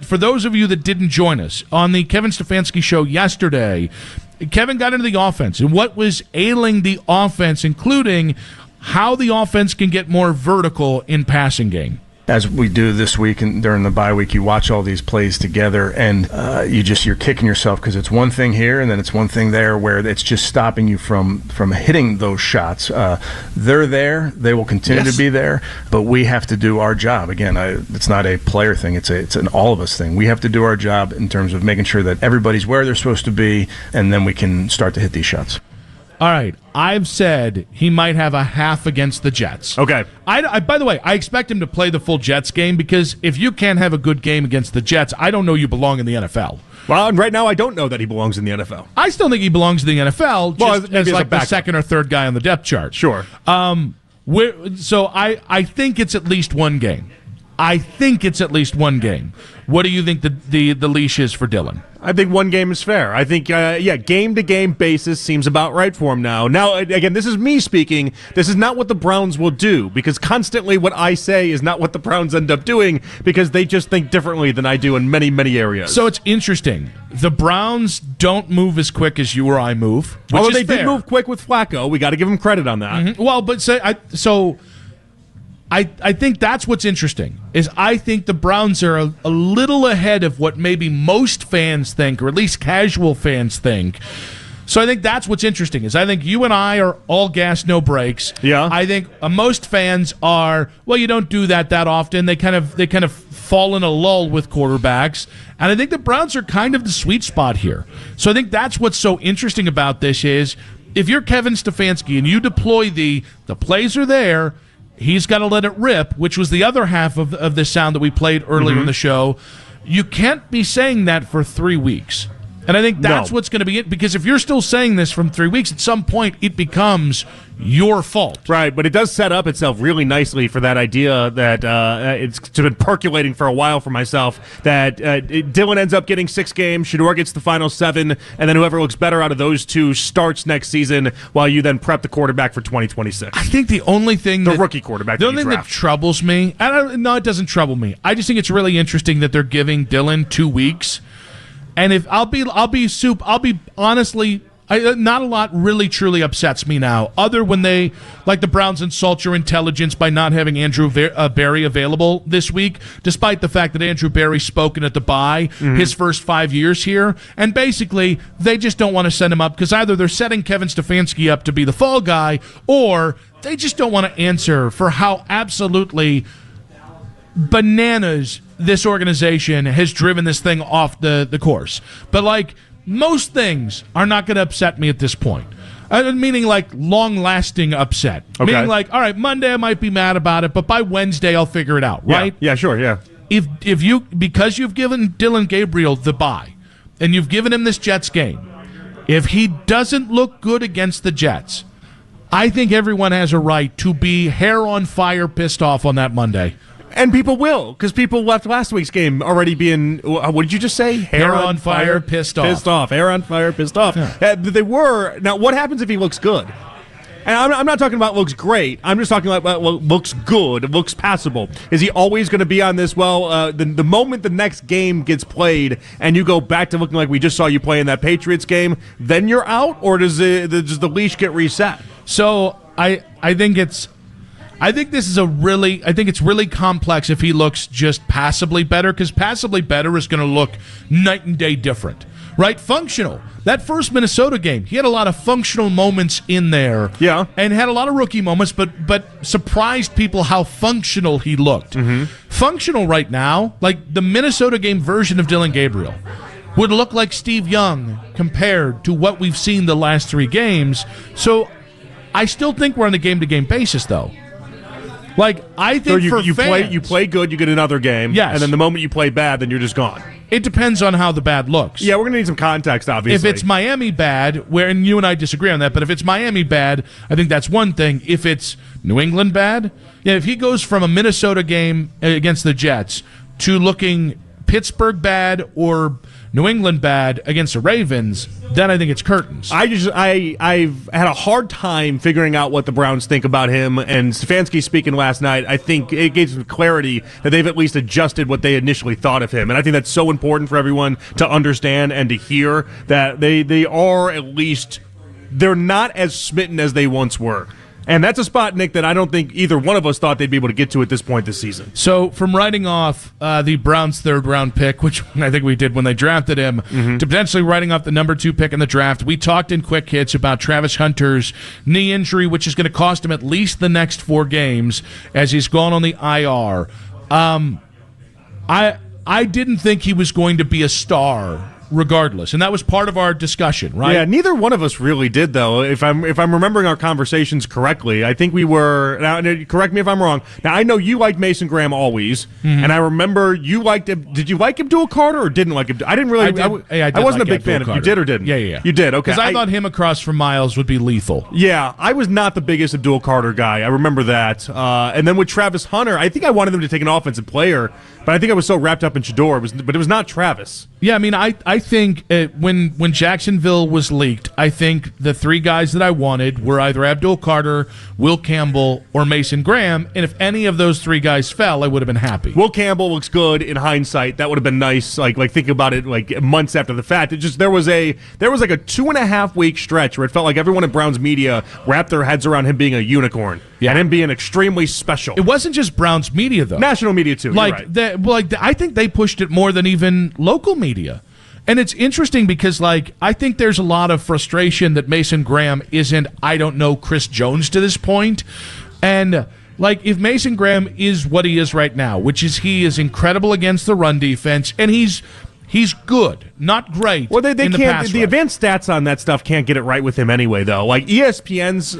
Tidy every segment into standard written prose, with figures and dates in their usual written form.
for those of you that didn't join us, on the Kevin Stefanski show yesterday, Kevin got into the offense and what was ailing the offense, including how the offense can get more vertical in passing game. As we do this week and during the bye week, you watch all these plays together, and you're kicking yourself because it's one thing here and then it's one thing there where it's just stopping you from hitting those shots. They're there; they will continue to be there, but we have to do our job. Again, it's not a player thing; it's an all of us thing. We have to do our job in terms of making sure that everybody's where they're supposed to be, and then we can start to hit these shots. All right, I've said he might have a half against the Jets. Okay. By the way, I expect him to play the full Jets game because if you can't have a good game against the Jets, I don't know you belong in the NFL. Well, and right now I don't know that he belongs in the NFL. I still think he belongs in the NFL just as like the second or third guy on the depth chart. Sure. So I think it's at least one game. What do you think the leash is for Dillon? I think one game is fair. I think, game-to-game basis seems about right for him now. Now, again, this is me speaking. This is not what the Browns will do, because constantly what I say is not what the Browns end up doing, because they just think differently than I do in many, many areas. So it's interesting. The Browns don't move as quick as you or I move, which Although is they did move quick with Flacco. We got to give him credit on that. Mm-hmm. Well, but I think that's what's interesting, is I think the Browns are a little ahead of what maybe most fans think, or at least casual fans think. So I think that's what's interesting, is I think you and I are all gas, no brakes. Yeah. I think most fans are, well, you don't do that often. They kind of fall in a lull with quarterbacks. And I think the Browns are kind of the sweet spot here. So I think that's what's so interesting about this is, if you're Kevin Stefanski and you deploy the plays are there, he's got to let it rip, which was the other half of the sound that we played earlier in the show. You can't be saying that for 3 weeks. And I think that's what's going to be it, because if you're still saying this from 3 weeks, at some point it becomes your fault. Right, but it does set up itself really nicely for that idea that it's been percolating for a while for myself, that Dillon ends up getting 6 games, Shedeur gets the final 7, and then whoever looks better out of those two starts next season while you then prep the quarterback for 2026. I think the only thing rookie quarterback the only thing that troubles me, no, it doesn't trouble me. I just think it's really interesting that they're giving Dillon 2 weeks. And if I'll be honestly, not a lot really truly upsets me now, other when they, like the Browns, insult your intelligence by not having Andrew Berry available this week, despite the fact that Andrew Berry's spoken at the bye his first 5 years here. And basically, they just don't want to send him up because either they're setting Kevin Stefanski up to be the fall guy, or they just don't want to answer for how absolutely bananas this organization has driven this thing off the course. But like, most things are not going to upset me at this point. Meaning like long-lasting upset. Okay. Meaning like, all right, Monday I might be mad about it, but by Wednesday I'll figure it out, right? Yeah, sure, yeah. If you, because you've given Dillon Gabriel the bye, and you've given him this Jets game, if he doesn't look good against the Jets, I think everyone has a right to be hair on fire pissed off on that Monday. And people will, because people left last week's game already being, what did you just say? Hair on fire, pissed off. Pissed off. Hair on fire, pissed off. Yeah. They were. Now, what happens if he looks good? And I'm not talking about looks great. I'm just talking about looks good, looks passable. Is he always going to be on this? Well, the moment the next game gets played and you go back to looking like we just saw you play in that Patriots game, then you're out? Or does the leash get reset? So I think it's really complex if he looks just passably better, because passably better is going to look night and day different, right? Functional. That first Minnesota game, he had a lot of functional moments in there. Yeah. And had a lot of rookie moments, but surprised people how functional he looked. Functional right now, like the Minnesota game version of Dillon Gabriel, would look like Steve Young compared to what we've seen the last 3 games. So I still think we're on the game-to-game basis, though. Like, I think so you fans, play good, you get another game. Yes. And then the moment you play bad, then you're just gone. It depends on how the bad looks. Yeah, we're going to need some context, obviously. If it's Miami bad, and you and I disagree on that, but if it's Miami bad, I think that's one thing. If it's New England bad, if he goes from a Minnesota game against the Jets to looking Pittsburgh bad or New England bad against the Ravens, then I think it's curtains. I've had a hard time figuring out what the Browns think about him, and Stefanski speaking last night, I think it gave some clarity that they've at least adjusted what they initially thought of him, and I think that's so important for everyone to understand and to hear that they are at least, they're not as smitten as they once were. And that's a spot, Nick, that I don't think either one of us thought they'd be able to get to at this point this season. So from writing off the Browns' third-round pick, which I think we did when they drafted him, to potentially writing off the number 2 pick in the draft, we talked in Quick Hits about Travis Hunter's knee injury, which is going to cost him at least the next 4 games as he's gone on the IR. I didn't think he was going to be a star regardless, and that was part of our discussion, right? Yeah, neither one of us really did, though. If I'm remembering our conversations correctly, I think we were. Now, correct me if I'm wrong. Now, I know you liked Mason Graham always, and I remember you liked him. Did you like Abdul Carter or didn't like him? I didn't really. I wasn't a big fan of him. You did or didn't? Yeah. You did. Okay. Because I thought him across from Miles would be lethal. Yeah, I was not the biggest Abdul Carter guy. I remember that. And then with Travis Hunter, I think I wanted them to take an offensive player, but I think I was so wrapped up in Shador. But it was not Travis. Yeah, I mean, I think when Jacksonville was leaked, I think the 3 guys that I wanted were either Abdul Carter, Will Campbell, or Mason Graham, and if any of those 3 guys fell, I would have been happy. Will Campbell looks good in hindsight. That would have been nice. Like thinking about it, like months after the fact. It just there was like a 2.5 week stretch where it felt like everyone in Browns media wrapped their heads around him being a unicorn and him being extremely special. It wasn't just Browns media though. National media too. I think they pushed it more than even local media. And it's interesting because, I think there's a lot of frustration that Mason Graham isn't, I don't know, Chris Jones to this point. And, if Mason Graham is what he is right now, which is he is incredible against the run defense, and he's good, not great. Well, they in can't. The rush. advanced stats on that stuff can't get it right with him anyway, though. Like ESPN's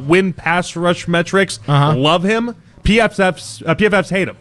win pass rush metrics love him. PFFs hate him.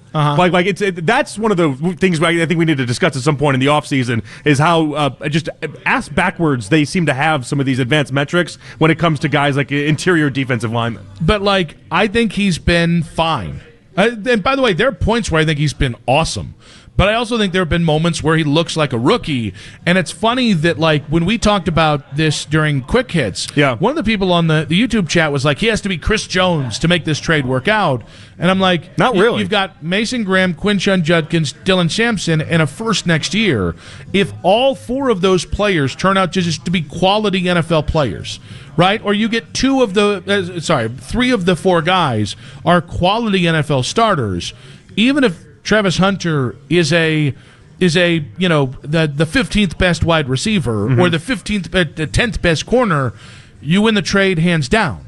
That's one of the things I think we need to discuss at some point in the offseason is how just ass backwards they seem to have some of these advanced metrics when it comes to guys like interior defensive linemen. But I think he's been fine. And by the way, there are points where I think he's been awesome. But I also think there have been moments where he looks like a rookie. And it's funny that, when we talked about this during Quick Hits, one of the people on the YouTube chat was like, he has to be Chris Jones to make this trade work out. And I'm like, not really. You've got Mason Graham, Quinshon Judkins, Dylan Sampson, and a first next year. If all 4 of those players turn out to be quality NFL players, right? Or you get 3 of the 4 guys are quality NFL starters, even if Travis Hunter is the 15th best wide receiver or the 10th best corner, you win the trade hands down.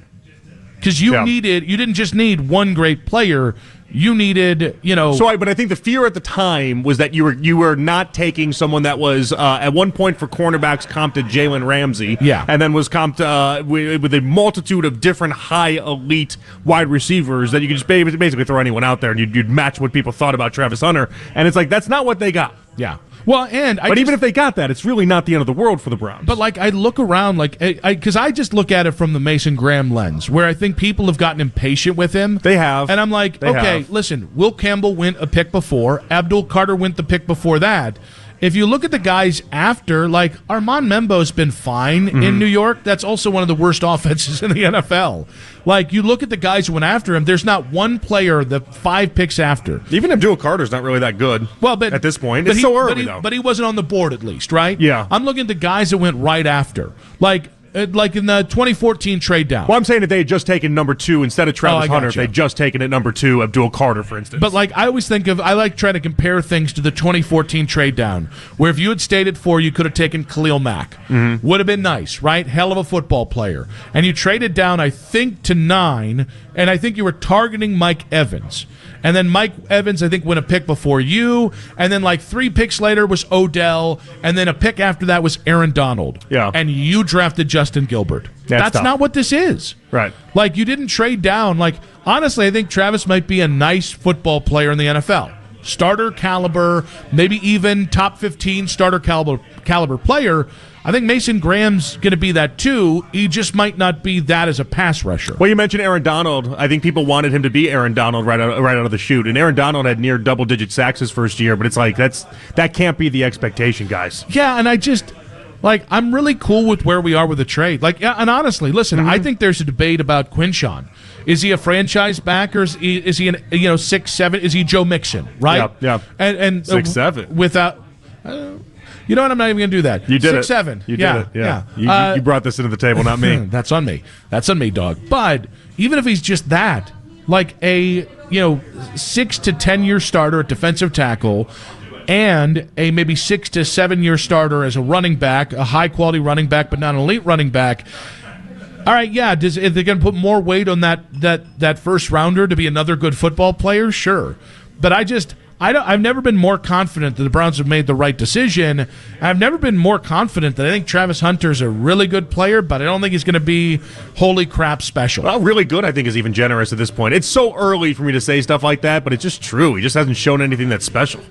Because you didn't just need one great player, you needed, but I think the fear at the time was that you were not taking someone that was at one point for cornerbacks comped to Jalen Ramsey, and then was comped with a multitude of different high elite wide receivers that you could just basically throw anyone out there and you'd match what people thought about Travis Hunter, and it's like that's not what they got. Yeah. Well, even if they got that, it's really not the end of the world for the Browns. But I look around, because I just look at it from the Mason Graham lens, where I think people have gotten impatient with him. They have, and I'm like, listen, Will Campbell went a pick before, Abdul Carter went the pick before that. If you look at the guys after, Armand Membo's been fine in New York. That's also one of the worst offenses in the NFL. You look at the guys who went after him, there's not one player the 5 picks after. Even Abdul Carter's not really that good at this point. It's so early, though. But he wasn't on the board at least, right? Yeah. I'm looking at the guys that went right after. Like in the 2014 trade down. Well, I'm saying if they had just taken number 2 instead of Travis Hunter, if they'd just taken at number 2 Abdul Carter, for instance. But I always think I like trying to compare things to the 2014 trade down, where if you had stayed at 4, you could have taken Khalil Mack. Would have been nice, right? Hell of a football player. And you traded down, I think, to 9, and I think you were targeting Mike Evans. And then Mike Evans, I think, went a pick before you. And then 3 picks later was Odell. And then a pick after that was Aaron Donald. Yeah. And you drafted Justin Gilbert. That's not what this is. Right. You didn't trade down. Honestly, I think Travis might be a nice football player in the NFL. starter caliber, maybe even top 15 starter caliber player. I think Mason Graham's going to be that too. He just might not be that as a pass rusher. Well, you mentioned Aaron Donald. I think people wanted him to be Aaron Donald right out of the chute. And Aaron Donald had near double-digit sacks his first year, but it's like that can't be the expectation, guys. Yeah, and I'm really cool with where we are with the trade. And honestly, listen, I think there's a debate about Quinshawn. Is he a franchise back, or is he an 6'7"? Is he Joe Mixon? Right? Yeah. And 6'7" without. You know what? I'm not even going to do that. You did 6'7". You did it. Yeah. You brought this into the table, not me. That's on me. That's on me, dog. But even if he's just that, like a 6 to 10 year starter at defensive tackle, and a maybe 6 to 7 year starter as a running back, a high quality running back, but not an elite running back. All right, yeah. If they're going to put more weight on that first rounder to be another good football player, sure. But I've never been more confident that the Browns have made the right decision. I've never been more confident that I think Travis Hunter's a really good player, but I don't think he's going to be holy crap special. Well, really good, I think, is even generous at this point. It's so early for me to say stuff like that, but it's just true. He just hasn't shown anything that's special.